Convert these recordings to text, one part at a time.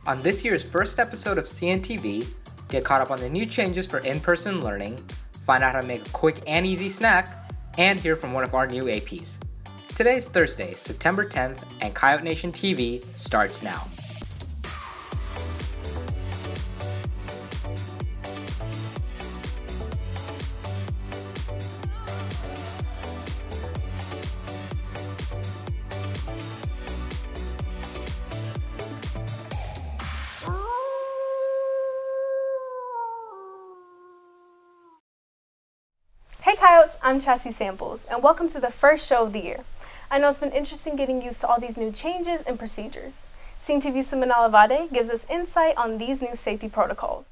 On this year's first episode of CNTV, get caught up on the new changes for in-person learning, find out how to make a quick and easy snack, and hear from one of our new APs. Today is Thursday, September 10th, and Coyote Nation TV starts now. Hey Coyotes, I'm Chassis Samples, and welcome to the first show of the year. I know it's been interesting getting used to all these new changes and procedures. CNTV Seminal Avade gives us insight on these new safety protocols.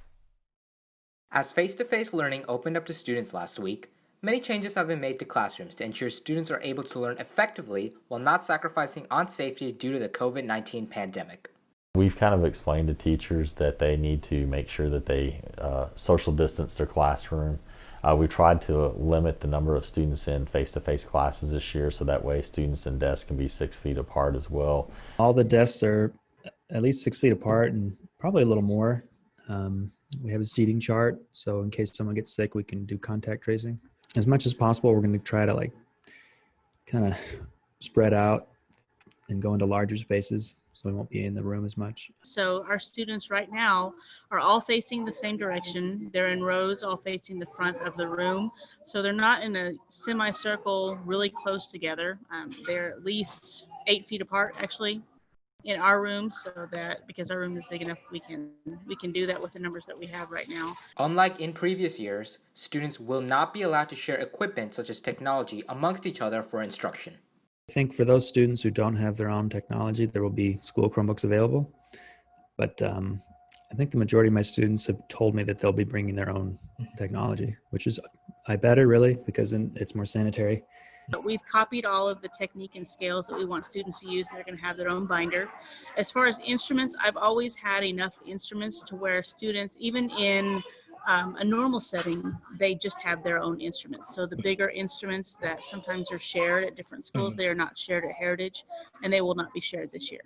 As face-to-face learning opened up to students last week, many changes have been made to classrooms to ensure students are able to learn effectively while not sacrificing on safety due to the COVID-19 pandemic. We've kind of explained to teachers that they need to make sure that they social distance their classroom. We tried to limit the number of students in face-to-face classes this year, so that way students and desks can be 6 feet apart as well. All the desks are at least 6 feet apart and probably a little more. We have a seating chart, so in case someone gets sick, we can do contact tracing. As much as possible, we're going to try to kind of spread out and go into larger spaces, so we won't be in the room as much. So our students right now are all facing the same direction. They're in rows, all facing the front of the room. So they're not in a semicircle really close together. They're at least 8 feet apart actually in our room, so that because our room is big enough, we can do that with the numbers that we have right now. Unlike in previous years, students will not be allowed to share equipment such as technology amongst each other for instruction. I think for those students who don't have their own technology, there will be school Chromebooks available. But I think the majority of my students have told me that they'll be bringing their own technology, which is better really, because then it's more sanitary. But we've copied all of the technique and scales that we want students to use, and they're going to have their own binder. As far as instruments, I've always had enough instruments to where students, even in a normal setting, they just have their own instruments. So the bigger instruments that sometimes are shared at different schools, they are not shared at Heritage, and they will not be shared this year.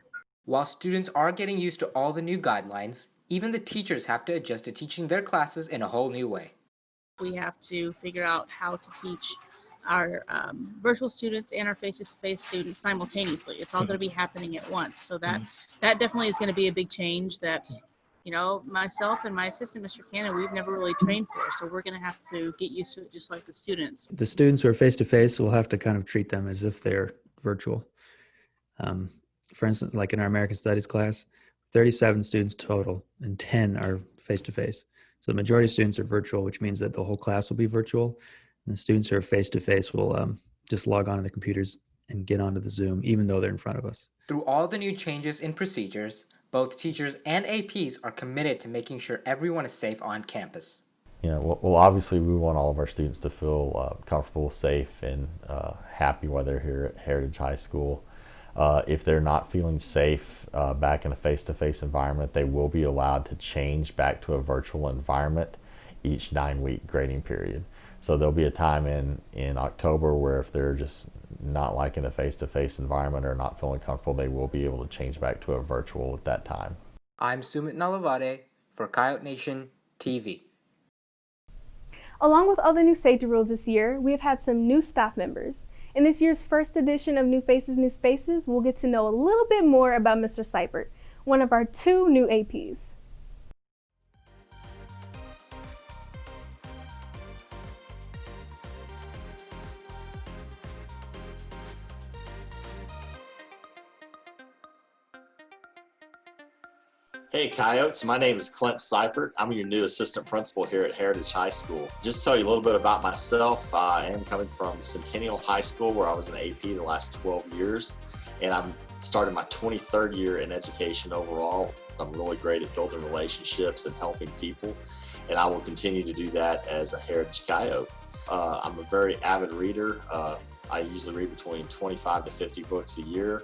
While students are getting used to all the new guidelines, even the teachers have to adjust to teaching their classes in a whole new way. We have to figure out how to teach our virtual students and our face-to-face students simultaneously. It's all going to be happening at once. So that definitely is going to be a big change that, you know, myself and my assistant, Mr. Cannon, we've never really trained for. So we're going to have to get used to it just like the students. The students who are face-to-face, we'll have to kind of treat them as if they're virtual. For instance, like in our American Studies class, 37 students total and 10 are face-to-face. So the majority of students are virtual, which means that the whole class will be virtual. And the students who are face-to-face will just log on to the computers and get onto the Zoom, even though they're in front of us. Through all the new changes in procedures, both teachers and APs are committed to making sure everyone is safe on campus. Yeah, well, obviously we want all of our students to feel comfortable, safe, and happy while they're here at Heritage High School. If they're not feeling safe back in a face-to-face environment, they will be allowed to change back to a virtual environment each 9-week grading period. So there'll be a time in October where if they're just not liking the face-to-face environment or not feeling comfortable, they will be able to change back to a virtual at that time. I'm Sumit Nalavade for Coyote Nation TV. Along with all the new safety rules this year, we have had some new staff members. In this year's first edition of New Faces, New Spaces, we'll get to know a little bit more about Mr. Seipert, one of our 2 new APs. Hey Coyotes, my name is Clint Seipert. I'm your new assistant principal here at Heritage High School. Just to tell you a little bit about myself, I am coming from Centennial High School where I was an AP the last 12 years, and I'm starting my 23rd year in education overall. I'm really great at building relationships and helping people, and I will continue to do that as a Heritage Coyote. I'm a very avid reader. I usually read between 25 to 50 books a year.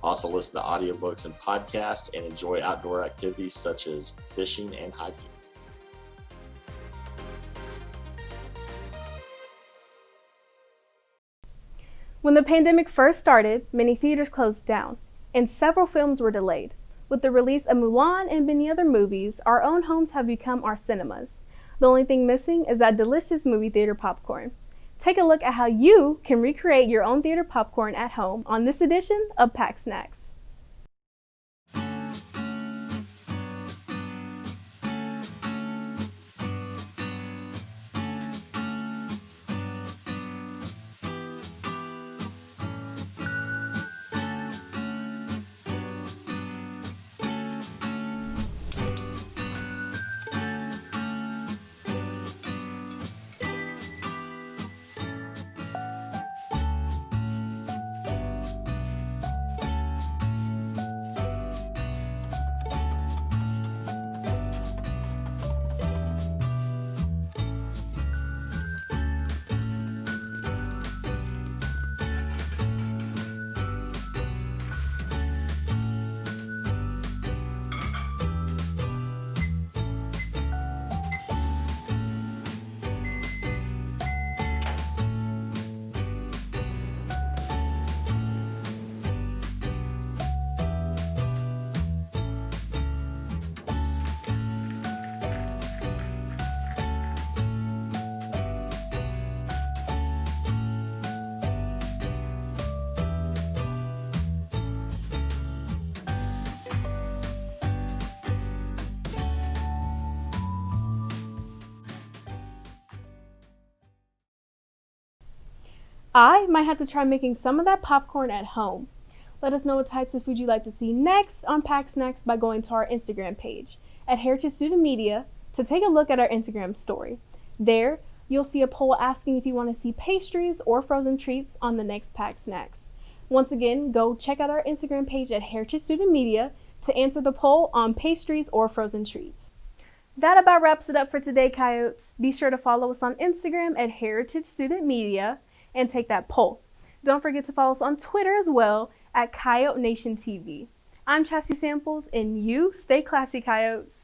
Also listen to audiobooks and podcasts and enjoy outdoor activities such as fishing and hiking. When the pandemic first started, many theaters closed down, and several films were delayed. With the release of Mulan and many other movies, our own homes have become our cinemas. The only thing missing is that delicious movie theater popcorn. Take a look at how you can recreate your own theater popcorn at home on this edition of Pack Snacks. I might have to try making some of that popcorn at home. Let us know what types of food you'd like to see next on Pack Snacks by going to our Instagram page at Heritage Student Media to take a look at our Instagram story. There, you'll see a poll asking if you want to see pastries or frozen treats on the next Pack Snacks. Once again, go check out our Instagram page at Heritage Student Media to answer the poll on pastries or frozen treats. That about wraps it up for today, Coyotes. Be sure to follow us on Instagram at Heritage Student Media and take that poll. Don't forget to follow us on Twitter as well at Coyote Nation TV. I'm Chassis Samples, and you stay classy, Coyotes.